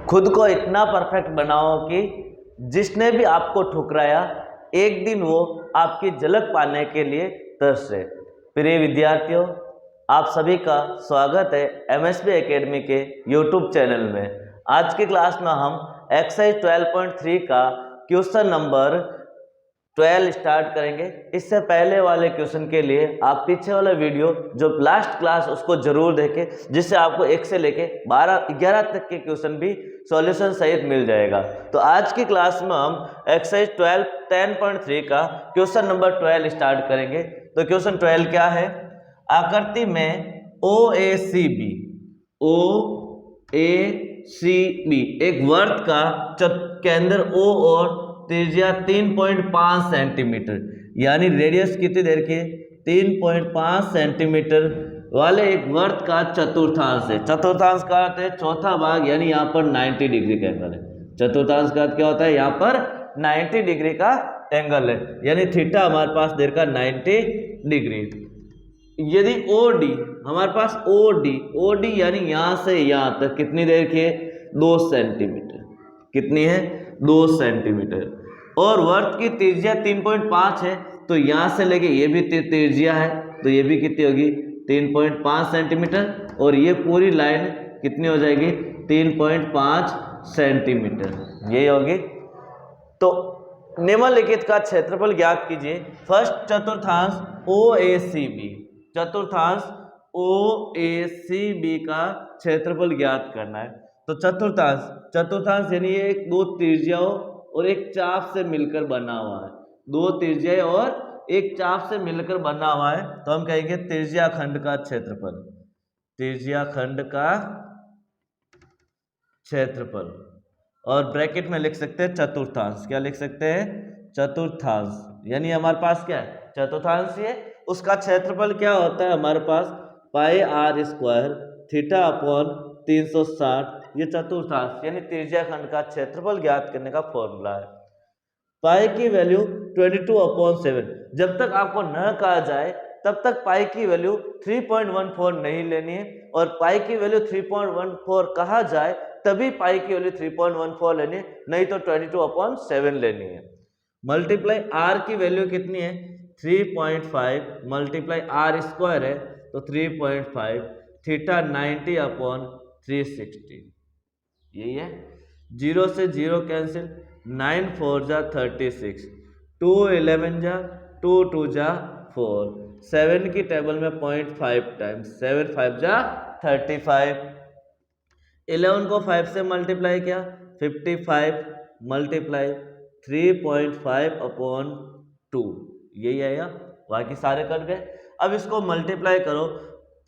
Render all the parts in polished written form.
खुद को इतना परफेक्ट बनाओ कि जिसने भी आपको ठुकराया एक दिन वो आपकी झलक पाने के लिए तरसे। प्रिय विद्यार्थियों, आप सभी का स्वागत है एमएसबी एकेडमी के यूट्यूब चैनल में। आज की क्लास में हम एक्सरसाइज 12.3 का क्वेश्चन नंबर 12 स्टार्ट करेंगे। इससे पहले वाले क्वेश्चन के लिए आप पीछे वाला वीडियो जो लास्ट क्लास उसको जरूर देखें, जिससे आपको 1 से लेके 11 तक के क्वेश्चन भी सॉल्यूशन सहित मिल जाएगा। तो आज की क्लास में हम एक्सरसाइज 10.3 का क्वेश्चन नंबर 12 स्टार्ट करेंगे। तो क्वेश्चन 12 क्या है? आकृति में OACB एक वर्त का केंद्र O और त्रिज्या 3.5 सेंटीमीटर, यानी रेडियस कितनी देर के 3.5 सेंटीमीटर वाले एक वर्त का चतुर्थांश है। चतुर्थांश का अर्थ है चौथा भाग, यानी यहाँ पर 90 डिग्री का एंगल है। चतुर्थांश का अर्थ क्या होता है? यहाँ पर 90 डिग्री का एंगल है, यानी थीटा हमारे पास देर का 90 डिग्री। यदि OD हमारे पास OD यानी यहाँ से यहाँ तक कितनी देर की है? 2 सेंटीमीटर। कितनी है? 2 सेंटीमीटर। और वर्त की त्रिज्या 3.5 है, तो यहाँ से लेके ये भी त्रिज्या है, तो ये भी कितनी होगी? 3.5 सेंटीमीटर। और ये पूरी लाइन कितनी हो जाएगी? 3.5 सेंटीमीटर ये होगी। तो निम्नलिखित का क्षेत्रफल ज्ञात कीजिए। फर्स्ट चतुर्थांश OACB, चतुर्थांश OACB का क्षेत्रफल ज्ञात करना है। तो चतुर्थांश यानी ये एक दो त्रिज्याओं और एक चाप से मिलकर बना हुआ है। दो त्रिज्याएं और एक चाप से मिलकर बना हुआ है, तो हम कहेंगे त्रिज्या खंड का क्षेत्रफल। त्रिज्या खंड का क्षेत्रफल। और ब्रैकेट में लिख सकते हैं चतुर्थांश। क्या लिख सकते हैं? चतुर्थांश। यानी हमारे पास क्या है? चतुर्थांश है, उसका क्षेत्रफल क्या होता है हमारे पास? पाई r स्क्वायर थीटा अपॉन 360। ये चतुर्थांश यानी त्रिज्या खंड का क्षेत्रफल ज्ञात करने का फॉर्मूला है। पाई की वैल्यू 22/7। जब तक आपको न कहा जाए तब तक पाई की वैल्यू 3.14 नहीं लेनी है, और पाई की वैल्यू 3.14 कहा जाए तभी पाई की वैल्यू 3.14 लेनी है, नहीं तो 22/7 लेनी है। मल्टीप्लाई r की वैल्यू कितनी है? 3.5 मल्टीप्लाई r स्क्वायर है, तो 3.5 थीटा 90/360। यही है। 0 से 0 कैंसिल, 9 4 जा 36, 2 11 जा 2 2 जा 4, 7 की टेबल में 0.5 टाइम्स 7 5 जा 35। 11 को 5 से मल्टीप्लाई किया, 55 मल्टीप्लाई 3.5/2, यही आएगा। बाकी सारे कट गए। अब इसको मल्टीप्लाई करो।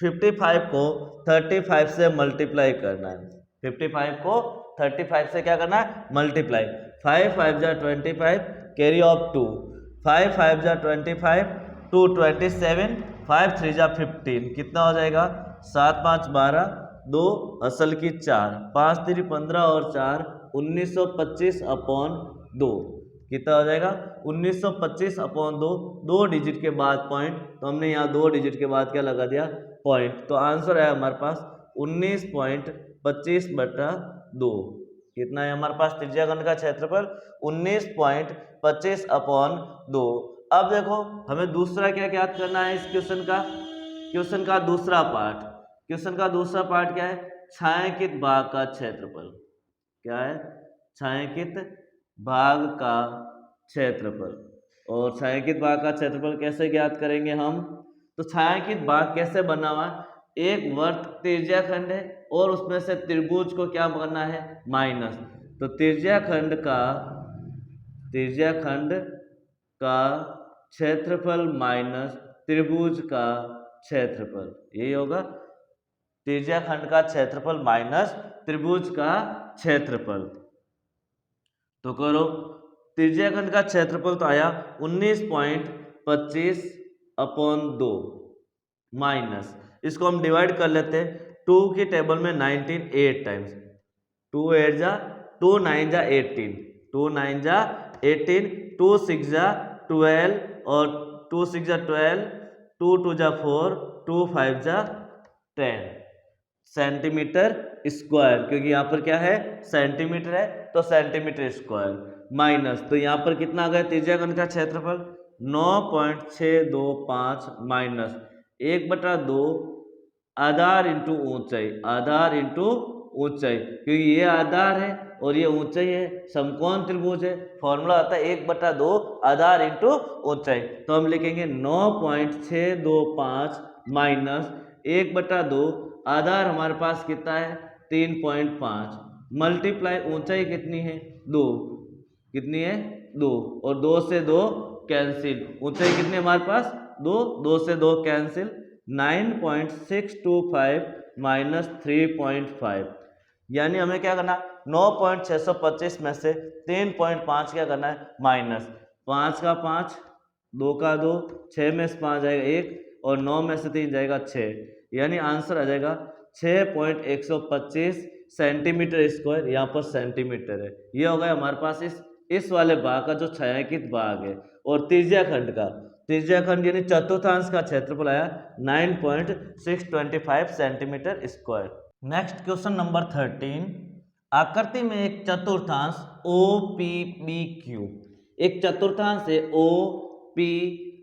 55 को 35 से मल्टीप्लाई करना है। 55 को 35 से क्या करना है? मल्टीप्लाई। 5 5 जा 25, कैरी ऑफ 2, 5 5 जा 25, 2 27, 5 3 जा 15, कितना हो जाएगा? 7 5 12, 2 असल की 4, 5 3 15 और 4 1925/2, कितना हो जाएगा? 1925/2। 2 डिजिट के बाद पॉइंट, तो हमने यहाँ 2 डिजिट के बाद क्या लगा दिया? पॉइंट। तो आंसर है हमारे पास 19.25/2। कितना है हमारे पास त्रिज्या खंड का क्षेत्रफल? 19.25/2। अब देखो हमें दूसरा क्या ज्ञात करना है इस क्वेश्चन का? क्वेश्चन का दूसरा पार्ट। क्वेश्चन का दूसरा पार्ट क्या है? छायांकित भाग का क्षेत्रफल। क्या है? छायांकित भाग का क्षेत्रफल। और छायांकित भाग का क्षेत्रफल कैसे ज्ञात करेंगे हम? तो छायांकित भाग कैसे बना हुआ? एक वर्त त्रिज्या खंड है और उसमें से त्रिभुज को क्या करना है? माइनस। तो त्रिज्या खंड का क्षेत्रफल माइनस त्रिभुज का क्षेत्रफल, यही होगा। त्रिज्या खंड का क्षेत्रफल माइनस त्रिभुज का क्षेत्रफल। तो करो, त्रिज्या खंड का क्षेत्रफल तो आया 19.25/2 माइनस, इसको हम डिवाइड कर लेते हैं। 2 की टेबल में 19 8 टाइम्स, 2 8 जा 2 9 जा 18, 2 9 जा 18, 2 6 जा 12 और 2 6 जा 12, 2 2 जा 4, 2 5 जा 10। सेंटीमीटर स्क्वायर, क्योंकि यहाँ पर क्या है सेंटीमीटर है तो सेंटीमीटर स्क्वायर, माइनस तो यहाँ पर कितना आ गया त्रिज्याखंड का क्षेत्रफल 9.625 माइनस 1/2 आधार इंटू ऊंचाई, आधार इंटू ऊंचाई, क्योंकि ये आधार है और ये ऊंचाई है, समकोण त्रिभुज है, फॉर्मूला आता है 1/2 आधार इंटू ऊंचाई। तो हम लिखेंगे 9.625 माइनस 1/2 आधार हमारे पास कितना है 3.5 मल्टीप्लाई ऊंचाई कितनी है 2, कितनी है 2 और 2 से 2 कैंसिल, ऊंचाई कितनी हमारे पास 2, 2 से 2 कैंसिल, 9.625 माइनस 3.5, यानी हमें क्या करना 9.625 में से 3.5 क्या करना है माइनस, 5 का 5, 2 का 2, 6 में से 5 जाएगा 1 और 9 में से 3 जाएगा 6, यानी आंसर आ जाएगा 6.125 सेंटीमीटर स्क्वायर, यहाँ पर सेंटीमीटर है। ये हो गया हमारे पास इस वाले भाग का जो छायांकित भाग है। और त्रिज्याखंड यानी चतुर्थांश का क्षेत्रफल आया 9.625 centimetre square. Next question number 13, आकृति में एक चतुर्थांश ओ पी बी क्यू, एक चतुर्थांश है ओ पी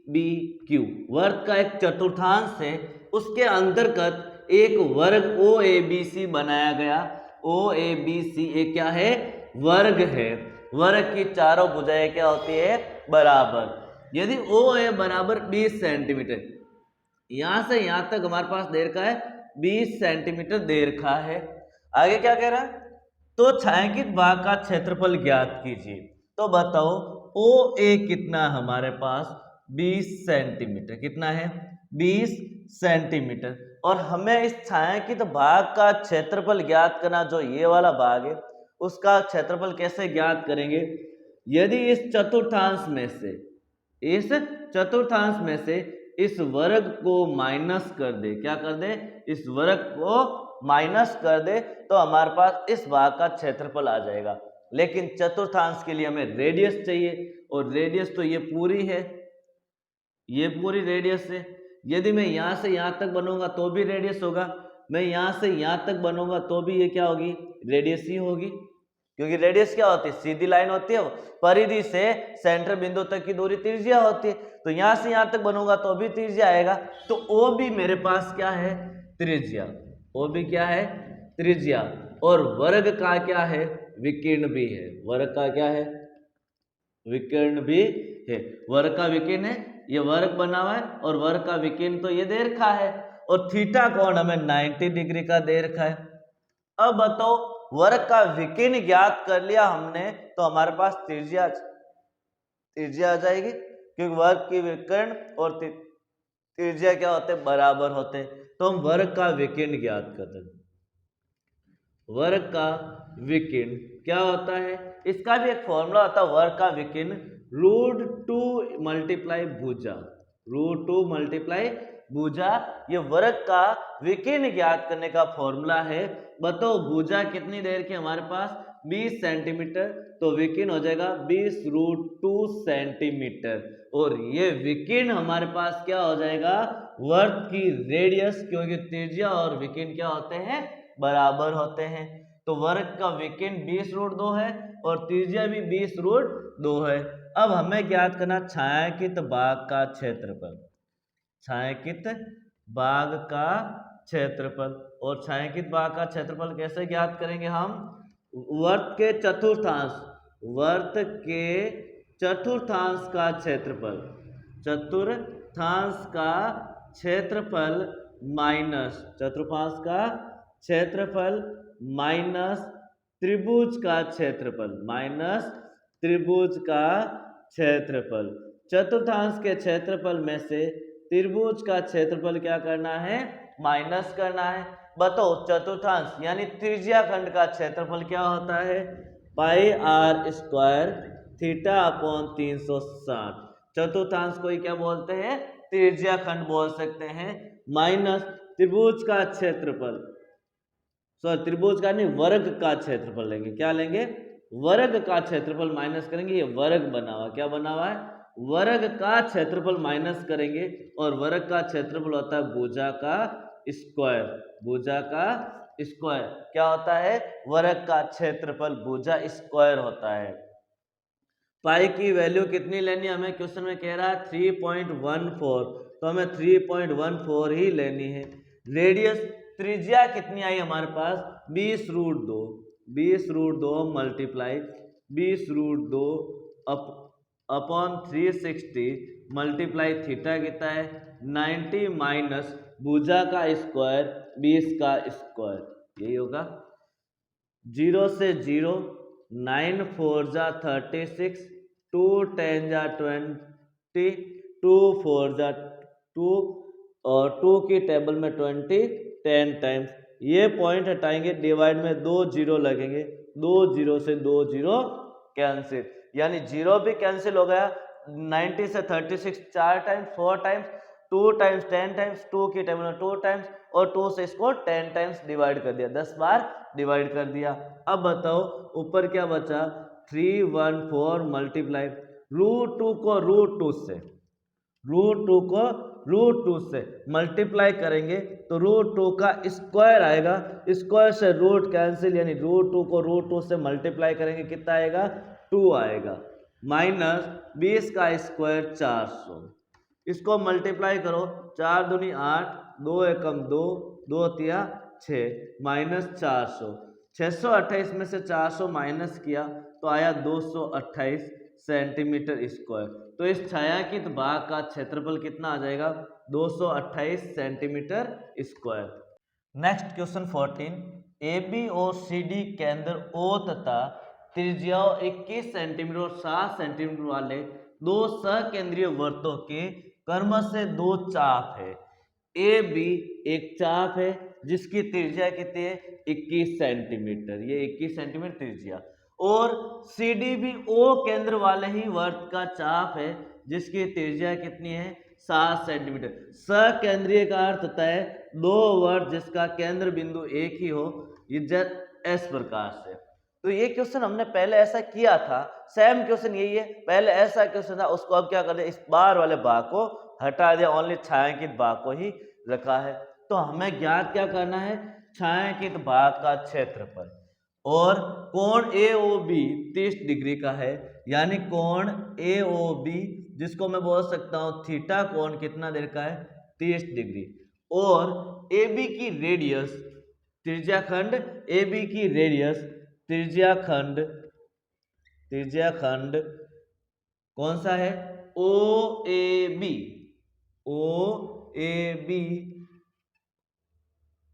बी क्यू, वर्ग का एक चतुर्थांश है, उसके अंतर्गत एक वर्ग ओ ए बी सी बनाया गया। ओ ए बी सी एक क्या है वर्ग है, वर्ग की चारों भुजाएं क्या होती है बराबर। यदि ओ ए बराबर 20 सेंटीमीटर, यहां से यहां तक हमारे पास दे रखा है 20 सेंटीमीटर दे रखा है। आगे क्या कह रहा है, तो छायांकित भाग का क्षेत्रफल ज्ञात कीजिए। तो बताओ ओ ए कितना हमारे पास 20 सेंटीमीटर, कितना है 20 सेंटीमीटर, और हमें इस छायांकित भाग का क्षेत्रफल ज्ञात करना, जो ये वाला भाग है उसका क्षेत्रफल कैसे ज्ञात करेंगे। यदि इस चतुर्थांश में से इस वर्ग को माइनस कर दे, क्या कर दे इस वर्ग को माइनस कर दे, तो हमारे पास इस भाग का क्षेत्रफल आ जाएगा। लेकिन चतुर्थांश के लिए हमें रेडियस चाहिए, और रेडियस तो ये पूरी है, ये पूरी रेडियस है। यदि मैं यहां से यहां तक बनूंगा तो भी रेडियस होगा, मैं यहां से यहां तक बनूंगा तो भी ये क्या होगी रेडियस ही होगी, क्योंकि रेडियस क्या होती है सीधी लाइन होती है, परिधि से सेंटर बिंदु तक की दूरी त्रिज्या होती है। तो यहां से यहां तक बनूंगा तो भी त्रिज्या आएगा, तो ओ भी मेरे पास क्या है त्रिज्या, ओ भी क्या है त्रिज्या, और वर्ग का क्या है विकीर्ण भी है, वर्ग का क्या है विकीर्ण भी है, वर्ग का विकीर्ण है, ये वर्ग बना हुआ है, और वर्ग का विकीर्ण तो ये दे रखा है, और थीटा कोण हमें 90 डिग्री का दे रखा है। अब बताओ वर्ग का विकीर्ण ज्ञात कर लिया हमने, तो हमारे पास त्रिज्या आ जाएगी, क्योंकि वर्ग की विकीर्ण और त्रिज्या क्या होते बराबर होते। तो हम वर्ग का विकीर्ण ज्ञात करते हैं। वर्ग का विकीर्ण क्या होता है, इसका भी एक फॉर्मूला होता है वर्ग का विकीर्ण, √2 मल्टीप्लाई भुजा, √2 मल्टीप्लाई भुजा, ये वर्ग का विकीर्ण ज्ञात करने का फॉर्मूला है। बताओ भुजा कितनी देर की हमारे पास 20 सेंटीमीटर, तो विकीर्ण हो जाएगा 20√2 सेंटीमीटर, और ये विकीर्ण हमारे पास क्या हो जाएगा वर्ग की रेडियस, क्योंकि त्रिज्या और विकीर्ण क्या होते हैं बराबर होते हैं। तो वर्ग का विकीर्ण 20√2 है और त्रिज्या भी 20√2 है। अब हमें ज्ञात करना छायांकित भाग का क्षेत्रफल, छायांकित भाग का क्षेत्रफल, और छायांकित भाग का क्षेत्रफल कैसे ज्ञात करेंगे हम, वर्ग के चतुर्थांश, वर्ग के चतुर्थांश का क्षेत्रफल, चतुर्थांश का क्षेत्रफल माइनस चतुर्थांश का क्षेत्रफल माइनस त्रिभुज का क्षेत्रफल, माइनस त्रिभुज का क्षेत्रफल। चतुर्थांश के क्षेत्रफल में से त्रिभुज का क्षेत्रफल क्या करना है माइनस करना है। बताओ चतुर्थांश यानी त्रिज्याखंड का क्षेत्रफल क्या होता है πr² θ/360। चतुर्थांश को क्या बोलते हैं त्रिज्याखंड बोल सकते हैं, माइनस त्रिभुज का क्षेत्रफल, त्रिभुज का नहीं वर्ग का क्षेत्रफल लेंगे, क्या लेंगे वर्ग का क्षेत्रफल माइनस करेंगे, ये वर्ग बना हुआ क्या बना हुआ है वर्ग का क्षेत्रफल माइनस करेंगे, और वर्ग का क्षेत्रफल होता है भुजा का स्क्वायर, भुजा का स्क्वायर क्या होता है, वर्ग का क्षेत्रफल भुजा स्क्वायर होता है। पाई की वैल्यू कितनी लेनी है, हमें क्वेश्चन में कह रहा है 3.14, तो हमें 3.14 ही लेनी है। रेडियस त्रिज्या कितनी आई हमारे पास 20√2, 20√2 मल्टीप्लाई 20√2 अपॉन 360 मल्टीप्लाई थीटा कितना है 90 माइनस भुजा का स्क्वायर 20 का स्क्वायर, यही होगा। 0 से 0, 9 4 जा 36, 2 10 जा 20, 2 4 जा 2 और 2 की टेबल में 20 10 टाइम्स। ये पॉइंट हटाएंगे, डिवाइड में 2 0 लगेंगे, 2 0 से 2 0 कैंसिल, यानी 0 भी कैंसिल हो गया। 90 से 36 4 टाइम्स, 4 टाइम्स, 2 टाइम्स 10 टाइम्स, 2 की टेबल में 2 टाइम्स और 2 से इसको 10 टाइम्स डिवाइड कर दिया, 10 बार डिवाइड कर दिया। अब बताओ ऊपर क्या बचा 314 मल्टीप्लाई √2 को √2 से, √2 को √2 से मल्टीप्लाई करेंगे तो √2 का स्क्वायर आएगा, स्क्वायर से रूट कैंसिल, यानी √2 को √2 से मल्टीप्लाई करेंगे कितना आएगा 2 आएगा, माइनस 20 का स्क्वायर 400, इसको मल्टीप्लाई करो 4 दूनी 8, 2 एकम 2, 2 तिया 6, माइनस 400, 628 में से 400 माइनस किया तो आया 228 सेंटीमीटर स्क्वायर। तो इस छायांकित भाग का क्षेत्रफल कितना आ जाएगा 228 centimetre square. Next question 14, AB और CD केंद्र O तथा त्रिज्या 21 सेंटीमीटर और 7 सेंटीमीटर वाले दो सकेंद्रीय वृत्तों के क्रमशः दो चाप है। AB एक चाप है जिसकी त्रिज्या कितनी है 21 सेंटीमीटर, ये 21 सेंटीमीटर त्रिज्या, और CD भी O केंद्र वाले ही वृत्त का चाप है जिसकी त्रिज्या कितनी है 7 सेंटीमीटर। सकेंद्रीय का अर्थ होता है दो वृत्त जिसका केंद्र बिंदु एक ही हो, ये इस प्रकार से। तो ये क्वेश्चन हमने पहले ऐसा किया था, सेम क्वेश्चन यही है, पहले ऐसा क्वेश्चन था, उसको अब क्या कर दिया, इस बार वाले भाग को हटा दिया, ओनली छायांकित भाग को ही रखा है। तो हमें ज्ञात क्या करना है, छायांकित भाग का क्षेत्रफल, और कोण AOB 30 डिग्री का है, यानी कोण AOB जिसको मैं बोल सकता हूं थीटा कोण कितना देर का है 30 डिग्री, और AB की रेडियस त्रिज्याखंड, AB की रेडियस त्रिज्याखंड कौन सा है OAB,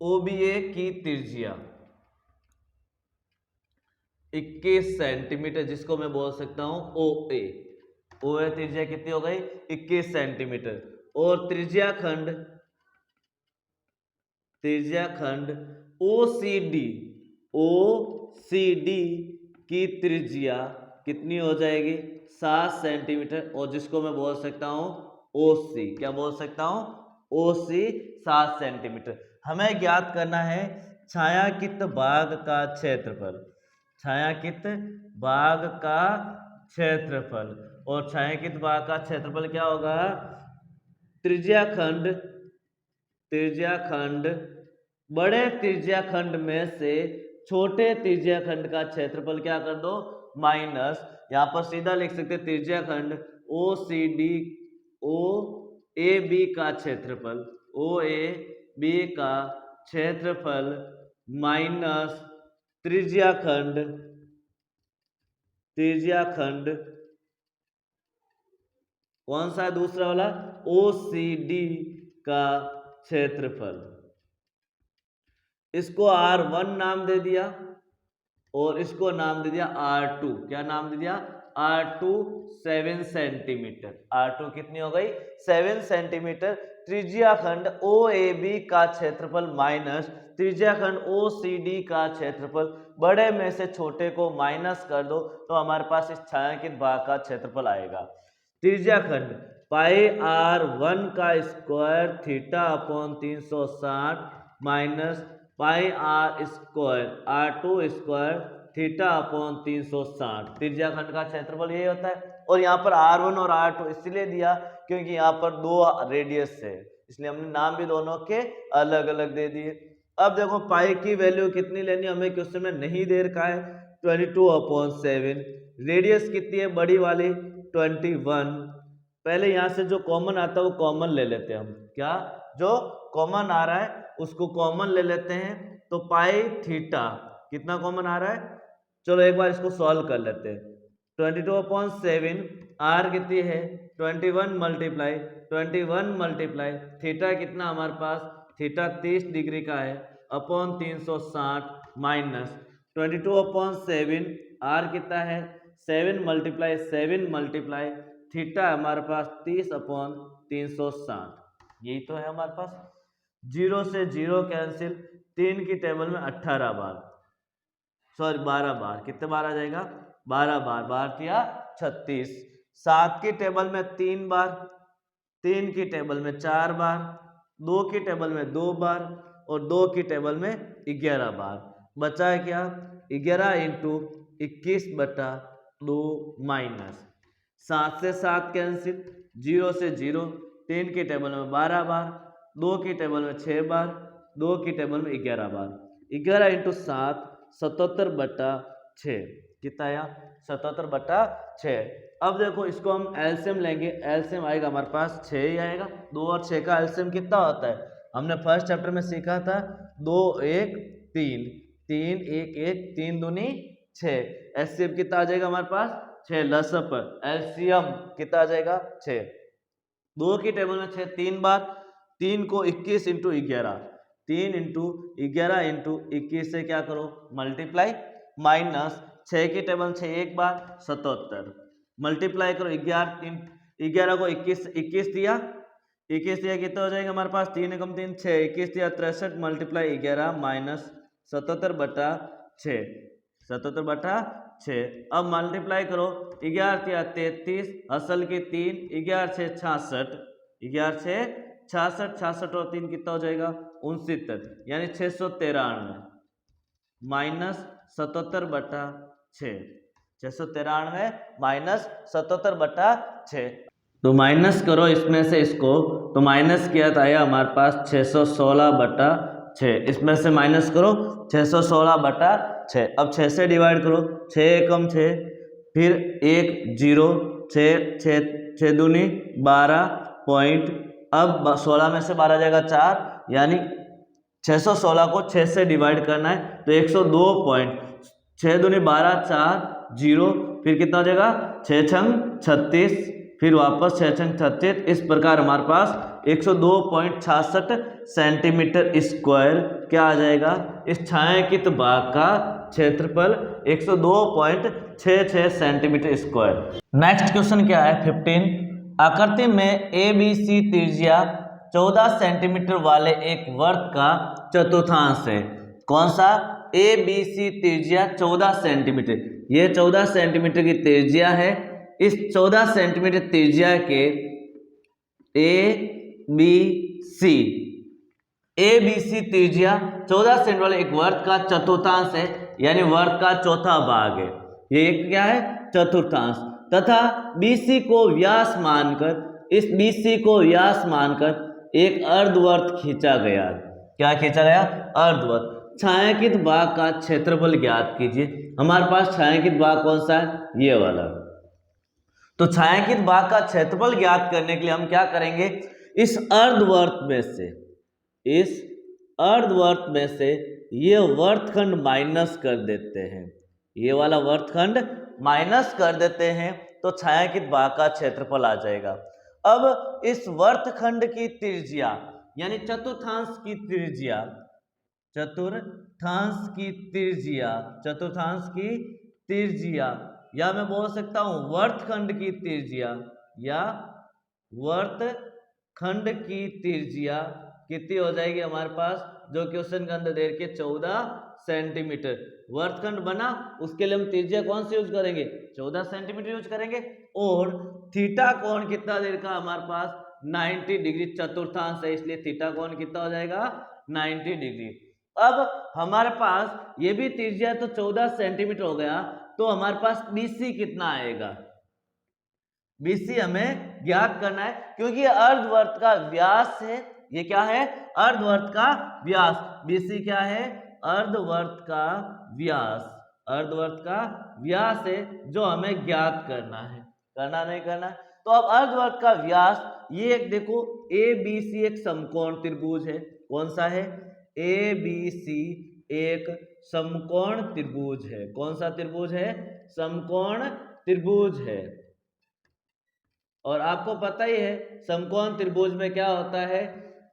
OBA की त्रिज्या 21 सेंटीमीटर, जिसको मैं बोल सकता हूं OA त्रिज्या कितनी हो गई 21 सेंटीमीटर, और त्रिज्याखंड OCD की त्रिज्या कितनी हो जाएगी 7 सेंटीमीटर, और जिसको मैं बोल सकता हूं OC, क्या बोल सकता हूं OC 7 सेंटीमीटर। हमें ज्ञात करना है छायांकित भाग का क्षेत्रफल, छायांकित भाग का क्षेत्रफल, और छायांकित भाग का क्षेत्रफल क्या होगा त्रिज्याखंड बड़े त्रिज्याखंड में से छोटे त्रिज्याखंड का क्षेत्रफल क्या कर दो माइनस, यहां पर सीधा लिख सकते त्रिज्याखंड OAB का क्षेत्रफल, OAB का क्षेत्रफल माइनस त्रिज्याखंड कौन सा है दूसरा वाला OCD का क्षेत्रफल। इसको R1 नाम दे दिया और इसको नाम दे दिया R2, क्या नाम दे दिया R2 7 सेंटीमीटर, R2 कितनी हो गई 7 सेंटीमीटर। त्रिज्याखंड OAB का क्षेत्रफल माइनस त्रिज्याखंड OCD का क्षेत्रफल, बड़े में से छोटे को माइनस कर दो तो हमारे पास इस छायांकित भाग का क्षेत्रफल आएगा। त्रिज्याखंड पाई R1 का square theta upon 360 minus pi R square R2 square theta upon 360, त्रिज्याखंड का क्षेत्रफल यही होता है। और यहाँ पर R1 और R2 इसलिए दिया क्योंकि यहाँ पर दो रेडियस है, इसलिए हमने नाम भी दोनों के अलग अलग दे दिए। अब देखो पाई की वैल्यू कितनी लेनी है, हमें क्वेश्चन में नहीं दे रखा है, 22/7। रेडियस कितनी है बड़ी वाली, 21। पहले यहाँ से जो कॉमन आता है वो कॉमन ले लेते हैं हम, क्या जो कॉमन आ रहा है उसको कॉमन ले लेते हैं। तो पाई थीटा कितना कॉमन आ रहा है, चलो एक बार इसको सॉल्व कर लेते हैं। 22/7 आर कितनी है 21 मल्टीप्लाई थीटा कितना हमारे पास, थीटा 30 डिग्री का है, अपॉन 360 माइनस 22/7 आर कितना है 7 मल्टीप्लाई थीटा हमारे पास 30/360, यही तो है हमारे पास। 0 से 0 कैंसिल, 3 की टेबल में 18 बार, सॉरी 12 बार, कितने बार आ जाएगा 12 बार, 12 या 36। 7 की टेबल में 3 बार, 3 की टेबल में 4 बार, 2 की टेबल में 2 बार और 2 की टेबल में 11 बार। बचा है क्या 11 इंटू 21/2 माइनस 7 से 7 कैंसिल, 0 से 0, 3 की टेबल में 12 बार, 2 की टेबल में 6 बार, 2 की टेबल में 11 बार। 11 इंटू 7 77/6, कितना आया 77/6। अब देखो इसको हम एलसीएम लेंगे, एलसीएम आएगा हमारे पास 6 ही आएगा। 2 और 6 का एलसीएम कितना होता है, हमने फर्स्ट चैप्टर में सीखा था 2 1 3, 3 1 1, 3 दूनी 6। एलसीएम कितना आ जाएगा हमारे पास 6, लसअप एलसीएम कितना आ जाएगा 6। 2 की टेबल में 6 3 बार, 3 को 21 इंटू 11, 3 इंटू 11 इंटू 21 से क्या करो मल्टीप्लाई, माइनस 6 की टेबल 6 एक बार 77, मल्टीप्लाई करो 11 को 21 दिया, 21 दिया कितना हो जाएगा हमारे पास 3 एकम 3 6, 21 दिया 63 मल्टीप्लाई 11 माइनस 77/6, 77/6। अब मल्टीप्लाई करो 11 दिया 33, असल की 3, 11 6 66, 11 6 66, 66 और 3 कितना हो जाएगा 69, यानी 693 माइनस 77/6, 693 माइनस 77/6। तो माइनस करो इसमें से इसको, तो माइनस किया था आया हमारे पास 616/6, इसमें से माइनस करो 616/6। अब 6 से डिवाइड करो, 6 एकम 6, फिर 1 0, 6 दूनी 12 पॉइंट, अब 16 में से 12 जाएगा 4, यानी 616 को 6 से डिवाइड करना है तो 102 पॉइंट, 6 दूनी 12 4 0, फिर कितना हो जाएगा 6 छंग 36, फिर वापस 6 छंग 36। इस प्रकार हमारे पास 102.66 सेंटीमीटर स्क्वायर क्या आ जाएगा, इस छायांकित भाग का क्षेत्रफल 102.66 सेंटीमीटर स्क्वायर। नेक्स्ट क्वेश्चन क्या है 15, आकृति में ABC त्रिज्या 14 सेंटीमीटर वाले एक वर्ग का चतुर्थांश है। कौन सा, ABC त्रिज्या 14 सेंटीमीटर, ये 14 सेंटीमीटर की त्रिज्या है। इस 14 सेंटीमीटर त्रिज्या के ABC त्रिज्या 14 सेंटीमीटर वाले एक वर्ग का चतुर्थांश है, यानी वर्ग का चौथा भाग है। ये क्या है चतुर्थांश, तथा BC को व्यास मानकर, इस BC को व्यास मानकर एक अर्धवर्त खींचा गया। क्या खींचा गया, अर्धवर्त। छायांकित भाग का क्षेत्रफल ज्ञात कीजिए। हमारे पास छायांकित भाग कौन सा है, ये वाला। तो छायांकित भाग का क्षेत्रफल ज्ञात करने के लिए हम क्या करेंगे, इस अर्धवर्त में से ये वर्तखंड माइनस कर देते हैं, ये वाला वर्तखंड माइनस कर देते हैं तो छायांकित भाग का क्षेत्रफल आ जाएगा। अब इस वर्तखंड की त्रिज्या यानी चतुर्थांश की त्रिज्या या मैं बोल सकता हूं वर्तखंड की त्रिज्या, या वर्तखंड की त्रिज्या कितनी हो जाएगी हमारे पास, जो क्वेश्चन के अंदर दे रखी है 14 सेंटीमीटर। वर्तखंड बना उसके लिए हम त्रिज्या कौन सी यूज करेंगे, 14 सेंटीमीटर यूज करेंगे। और थीटा कोण कितना दे रखा हमारे पास 90 डिग्री, चतुर्थांश है इसलिए थीटा कोण कितना हो जाएगा 90 डिग्री। अब हमारे पास ये भी त्रिज्या तो 14 सेंटीमीटर हो गया, तो हमारे पास BC कितना आएगा, BC हमें ज्ञात करना है क्योंकि अर्धवर्त का व्यास है ये क्या है? अर्धवर्त का व्यास। BC क्या है? अर्धवर्त का व्यास। अर्धवर्त का व्यास है जो हमें ज्ञात करना है, करना नहीं करना। तो अब अर्धवर्त का व्यास, ये एक देखो ABC एक समकोण त्रिभुज है। कौन सा है? ABC एक समकोण त्रिभुज है। कौन सा त्रिभुज है? समकोण त्रिभुज है। और आपको पता ही है समकोण त्रिभुज में क्या होता है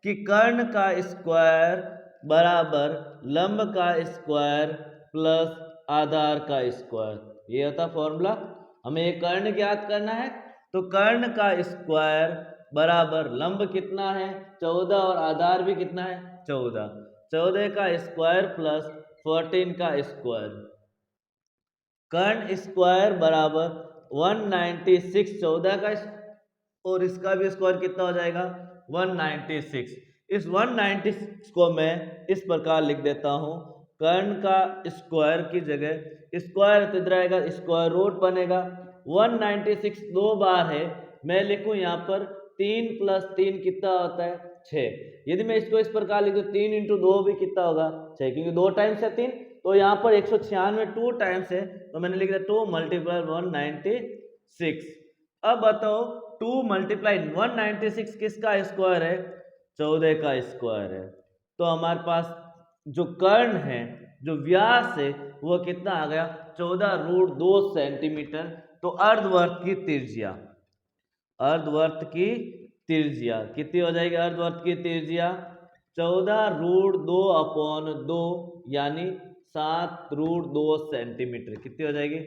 कि कर्ण का स्क्वायर बराबर लंब का स्क्वायर प्लस आधार का स्क्वायर। ये होता फॉर्मूला। हमें ये कर्ण ज्ञात करना है, तो कर्ण का स्क्वायर बराबर लंब कितना है? 14 और आधार भी कितना है? 14। 14 का स्क्वायर प्लस 14 का स्क्वायर। कर्ण स्क्वायर बराबर 196, 14 का और इसका भी स्क्वायर कितना हो जाएगा? 196। इस 196 को मैं इस प्रकार लिख देता हूं, कर्ण का स्क्वायर की जगह स्क्वायर तो इधर आएगा, स्क्वायर रूट बनेगा। 196 दो बार है, मैं लिखूं यहाँ पर 3 + 3 कितना होता है? 6। यदि मैं इसको इस प्रकार लिख दूं 3 × 2 भी कितना होगा? 6, क्योंकि 2 टाइम्स है 3, तो यहाँ पर 196 2 टाइम्स है, तो मैंने लिख दिया 2 × 196। अब बताओ 2 × 196 किसका स्क्वायर है? 14 का स्क्वायर है। तो हमारे पास जो कर्ण है, जो व्यास है, वो कितना आ गया? 14√2 सेंटीमीटर। तो अर्धवर्त की त्रिज्या, अर्धवर्त की त्रिज्या कितनी हो जाएगी? अर्धवर्त की त्रिज्या 14√2/2 यानी 7√2 सेंटीमीटर। कितनी हो जाएगी?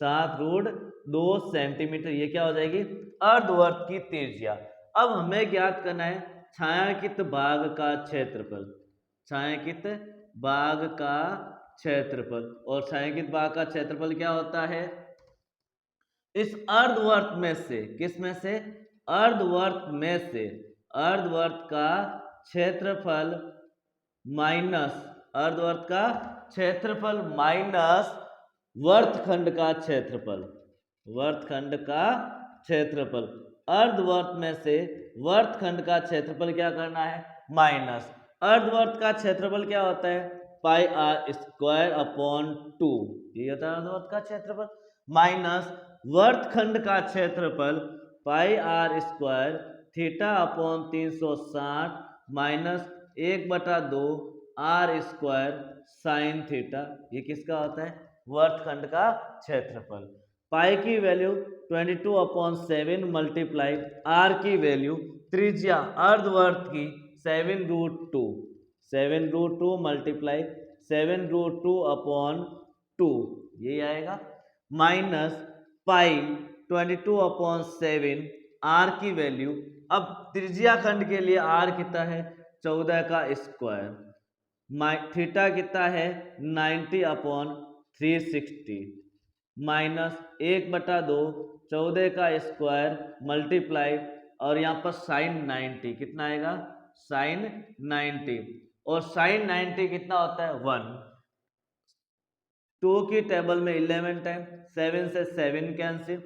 7√2 सेंटीमीटर। ये क्या हो जाएगी? अर्धवर्त की त्रिज्या। अब हमें ज्ञात करना है छायांकित भाग का क्षेत्रफल। छायांकित भाग का क्षेत्रफल। और छायांकित भाग का क्षेत्रफल क्या होता है? इस अर्धवर्त में से, किस में से? अर्धवर्त में से अर्धवर्त का क्षेत्रफल माइनस, अर्धवर्त का क्षेत्रफल माइनस वर्तखंड का क्षेत्रफल। वर्तखंड का क्षेत्रफल। अर्धवर्त में से वर्तखंड का क्षेत्रफल क्या करना है? माइनस। अर्धवर्त का क्षेत्रफल क्या होता है? πr²/2। ये होता है अर्धवर्त का क्षेत्रफल। माइनस वर्तखंड का क्षेत्रफल πr² θ/360 minus 1/2 r² sin theta. ये किसका होता है? वर्तखंड का क्षेत्रफल। पाई की वैल्यू 22/7 मल्टीप्लाई आर की वैल्यू त्रिज्या अर्धवर्त की 7√2, 7√2 मल्टीप्लाई 7√2/2 ये आएगा, माइनस पाई 22/7 आर की वैल्यू। अब त्रिज्या खंड के लिए आर कितना है? 14 का स्क्वायर। थीटा कितना है? 90/360 माइनस 1/2 14 का स्क्वायर मल्टीप्लाई और यहाँ पर साइन 90 कितना आएगा? साइन 90। और साइन 90 कितना होता है? 1। 2 की टेबल में 11 टाइम, 7 से 7 कैंसिल,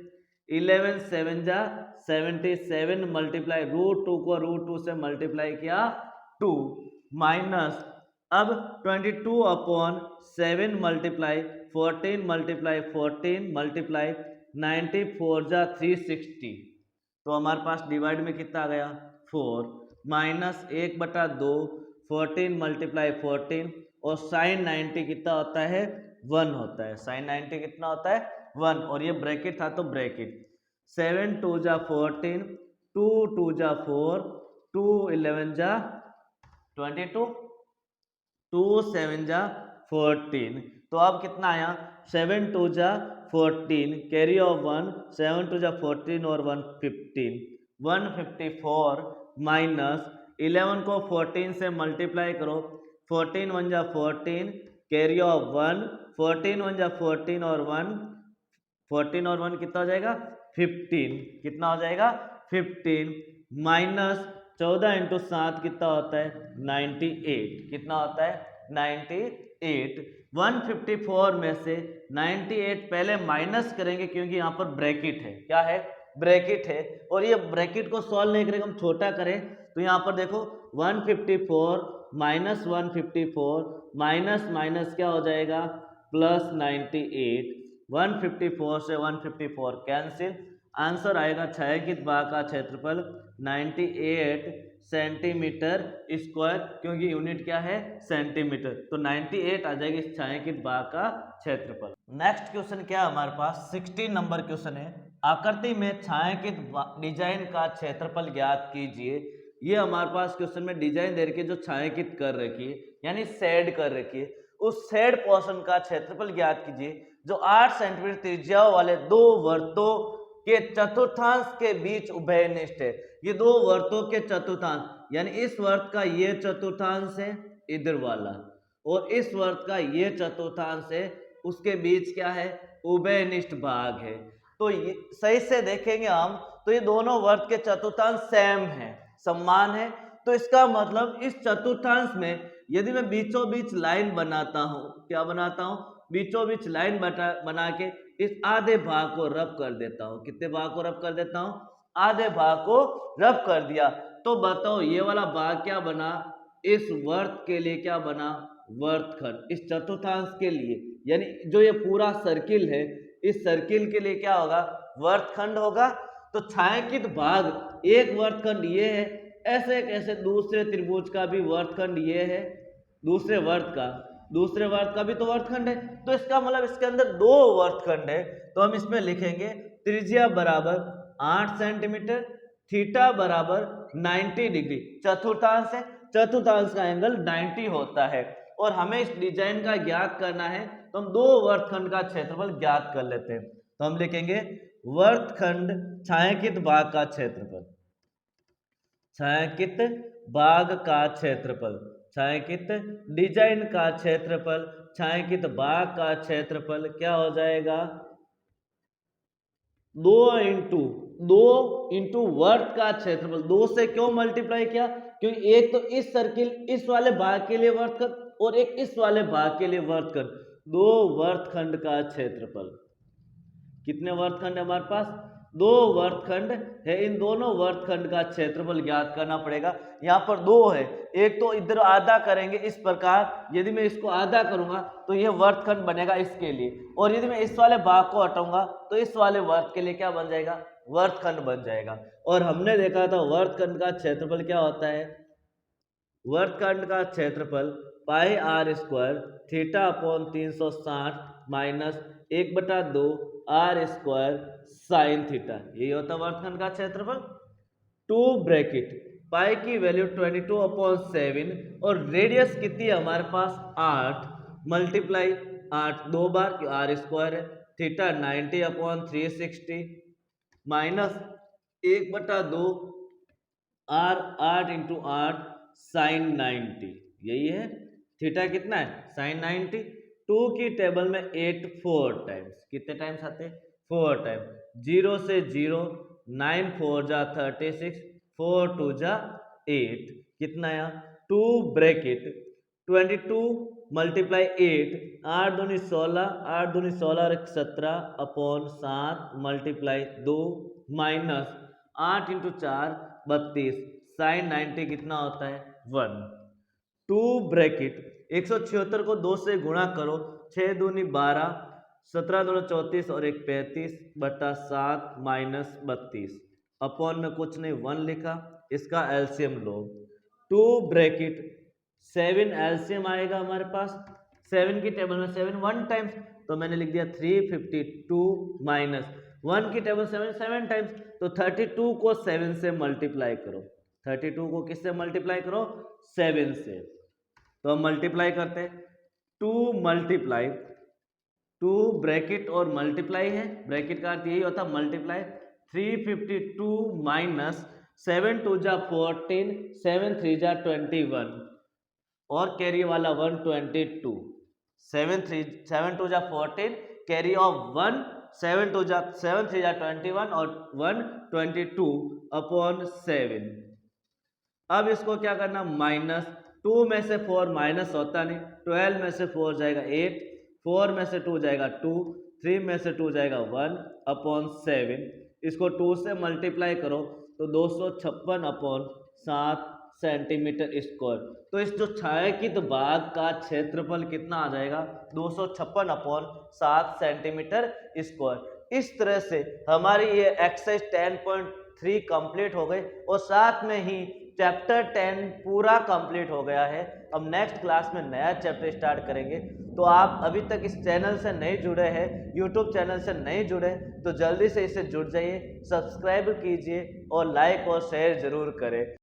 11 7 जा 77 मल्टीप्लाई √2 को √2 से मल्टीप्लाई किया 2 माइनस अब 22/7 मल्टीप्लाई 14 मल्टीप्लाई 14 मल्टीप्लाई 94 जा 360। तो हमारे पास डिवाइड में कितना आ गया? 4 माइनस 1/2 14 मल्टीप्लाई 14 और साइन 90 कितना होता है? 1 होता है। साइन 90 कितना होता है? 1। और ये ब्रैकेट था तो ब्रैकेट 7 2 जा 14 2 2 जा 4 2 11 जा 22 2 7 जा 14। तो अब कितना आया? 7 2 जा 14 कैरी ऑफ 1 7 2 जा 14 और 1 15 154 माइनस 11 को 14 से मल्टीप्लाई करो 14 1 जा 14 कैरी ऑफ 1 14 1 जा 14 और 1 14 और 1 कितना हो जाएगा? 15। कितना हो जाएगा? 15 माइनस 14 × 7 कितना होता है? 98। कितना होता है? 98। 154 में से 98 पहले माइनस करेंगे क्योंकि यहाँ पर ब्रैकेट है। क्या है? ब्रैकेट है। और ये ब्रैकेट को सॉल्व नहीं करेंगे, हम छोटा करें तो यहाँ पर देखो 154 माइनस 154 माइनस माइनस क्या हो जाएगा प्लस 98। 154 से 154 कैंसिल, आंसर आएगा छायांकित भाग का क्षेत्रफल 98 सेंटीमीटर स्क्वायर, क्योंकि यूनिट क्या है सेंटीमीटर, तो 98 आ जाएगी इस छायांकित भाग का क्षेत्रफल। नेक्स्ट क्वेश्चन क्या है हमारे पास 16 नंबर क्वेश्चन है, आकृति में छायांकित डिजाइन का क्षेत्रफल ज्ञात कीजिए। ये हमारे पास क्वेश्चन में डिजाइन दे रखी है जो छायांकित कर रखी है यानी शेड कर रखी है, उस शेड पोर्शन का क्षेत्रफल ज्ञात कीजिए जो 8 सेंटीमीटर त्रिज्या वाले दो वर्तों के चतुर्थांश के बीच उभयनिष्ठ है। ये दो वर्तों के चतुर्थांश यानी इस वर्त का ये चतुर्थांश है इधर वाला, और इस वर्त का ये चतुर्थांश है, उसके बीच क्या है उभयनिष्ठ भाग है। तो ये सही से देखेंगे हम तो ये दोनों वर्त के चतुर्थांश सेम है, समान है। तो इसका मतलब इस चतुर्थांश में यदि मैं बीचों बीच लाइन बनाता हूं, क्या बनाता हूं बीचों बीच लाइन बना के इस आधे भाग को रब कर देता हूं। कितने भाग को रब कर देता हूं आधे भाग को रब कर दिया, तो बताओ ये वाला भाग क्या बना इस वर्त के लिए क्या बना वर्तखंड, इस चतुर्थांश के लिए यानी जो ये पूरा सर्किल है इस सर्किल के लिए क्या होगा वर्तखंड होगा। तो छायांकित भाग एक वर्तखंड ये है, ऐसे कैसे दूसरे त्रिभुज का भी वर्तखंड ये है, दूसरे वर्त का भी तो वर्तखंड है, तो इसका मतलब इसके अंदर दो वर्तखंड है। तो हम इसमें लिखेंगे त्रिज्या बराबर 8 सेंटीमीटर, थीटा बराबर 90 डिग्री, चतुर्थांश है, चतुर्थांश का एंगल 90 होता है, और हमें इस डिजाइन का ज्ञात करना है तो हम दो वर्तखंड का क्षेत्रफल ज्ञात कर लेते हैं। तो हम लिखेंगे वर्तखंड छायांकित भाग का क्षेत्रफल, छायांकित भाग का क्षेत्रफल, छायांकित डिजाइन का क्षेत्रफल, छायांकित भाग का क्षेत्रफल क्या हो जाएगा 2 इंटू वर्त का क्षेत्रफल। 2 से क्यों मल्टीप्लाई किया, क्योंकि एक तो इस सर्किल इस वाले भाग के लिए वर्तखंड और एक इस वाले भाग के लिए वर्तखंड, दो वर्तखंड का क्षेत्रफल। कितने वर्तखंड है हमारे पास 2 वर्तखंड है, इन दोनों वर्तखंड का क्षेत्रफल ज्ञात करना पड़ेगा। यहाँ पर 2 है, एक तो इधर आधा करेंगे इस प्रकार, यदि मैं इसको आधा करूंगा तो ये वर्तखंड बनेगा इसके लिए, और यदि मैं इस वाले भाग को हटाऊंगा तो इस वाले वर्त के लिए क्या बन जाएगा वर्तखंड बन जाएगा। और हमने देखा था वर्तखंड का क्षेत्रफल क्या होता है, वर्तखंड का क्षेत्रफल pi r square theta upon 360 minus 1/2 r square sine theta, यही होता है वर्तखंड का क्षेत्रफल। 2 ब्रैकेट पाई की वैल्यू 22/7 और रेडियस कितनी है हमारे पास 8 मल्टीप्लाई 8 दो बार आर स्क्वायर है, theta 90/360 minus 1/2 R 8 into 8 sine 90, यही है थीटा कितना है साइन 90। 2 की टेबल में 8 4 टाइम्स, कितने टाइम्स आते हैं 4 टाइम्स, 0 से 0 9 4 जा 36 4 2 जा 8, कितना आया 2 ब्रैकेट 22 मल्टीप्लाई 8 8 दूनी 16 8 दूनी 16 और 17 upon 7 multiply 2 minus 8 into 4 32 sine 90 कितना होता है 1। 2 ब्रैकेट 176 को 2 से गुणा करो, 6 दूनी 12 17 दूनी 34 और 1 35 बटा 7 माइनस 32 अपॉन में कुछ नहीं 1 लिखा, इसका एलसीएम लो। 2 ब्रैकेट 7 एलसीएम आएगा हमारे पास, 7 की टेबल में 7 1 टाइम्स, तो मैंने लिख दिया 352 माइनस 1 की टेबल 7 टाइम्स, तो 32 को 7 से मल्टीप्लाई करो, 32 को किससे मल्टीप्लाई करो 7 से, तो हम मल्टीप्लाई करते हैं 2 मल्टीप्लाई 2 ब्रैकेट और मल्टीप्लाई है, ब्रैकेट का अर्थ यही होता है मल्टीप्लाई, 352 माइनस 7 2 जा 14 7 3 जा 21 और कैरी वाला 122 7 2 जा 14 कैरी ऑफ 1 7 2 जा 7 3 जा 21 और 122 अपॉन 7। अब इसको क्या करना माइनस 2 में से 4 माइनस होता नहीं, 12 में से 4 जाएगा 8, 4 में से 2 जाएगा 2, 3 में से 2 जाएगा 1 अपॉन 7, इसको 2 से मल्टीप्लाई करो तो 256 अपॉन 7 सेंटीमीटर स्क्वायर। तो इस जो छायांकित भाग का क्षेत्रफल कितना आ जाएगा 256/7 सेंटीमीटर स्क्वायर। इस तरह से हमारी ये एक्सरसाइज 10.3 कंप्लीट हो गई और साथ में ही चैप्टर 10 पूरा कंप्लीट हो गया है। अब नेक्स्ट क्लास में नया चैप्टर स्टार्ट करेंगे। तो आप अभी तक इस चैनल से नहीं जुड़े हैं, यूट्यूब चैनल से नहीं जुड़े, तो जल्दी से इसे जुड़ जाइए, सब्सक्राइब कीजिए और लाइक और शेयर जरूर करें।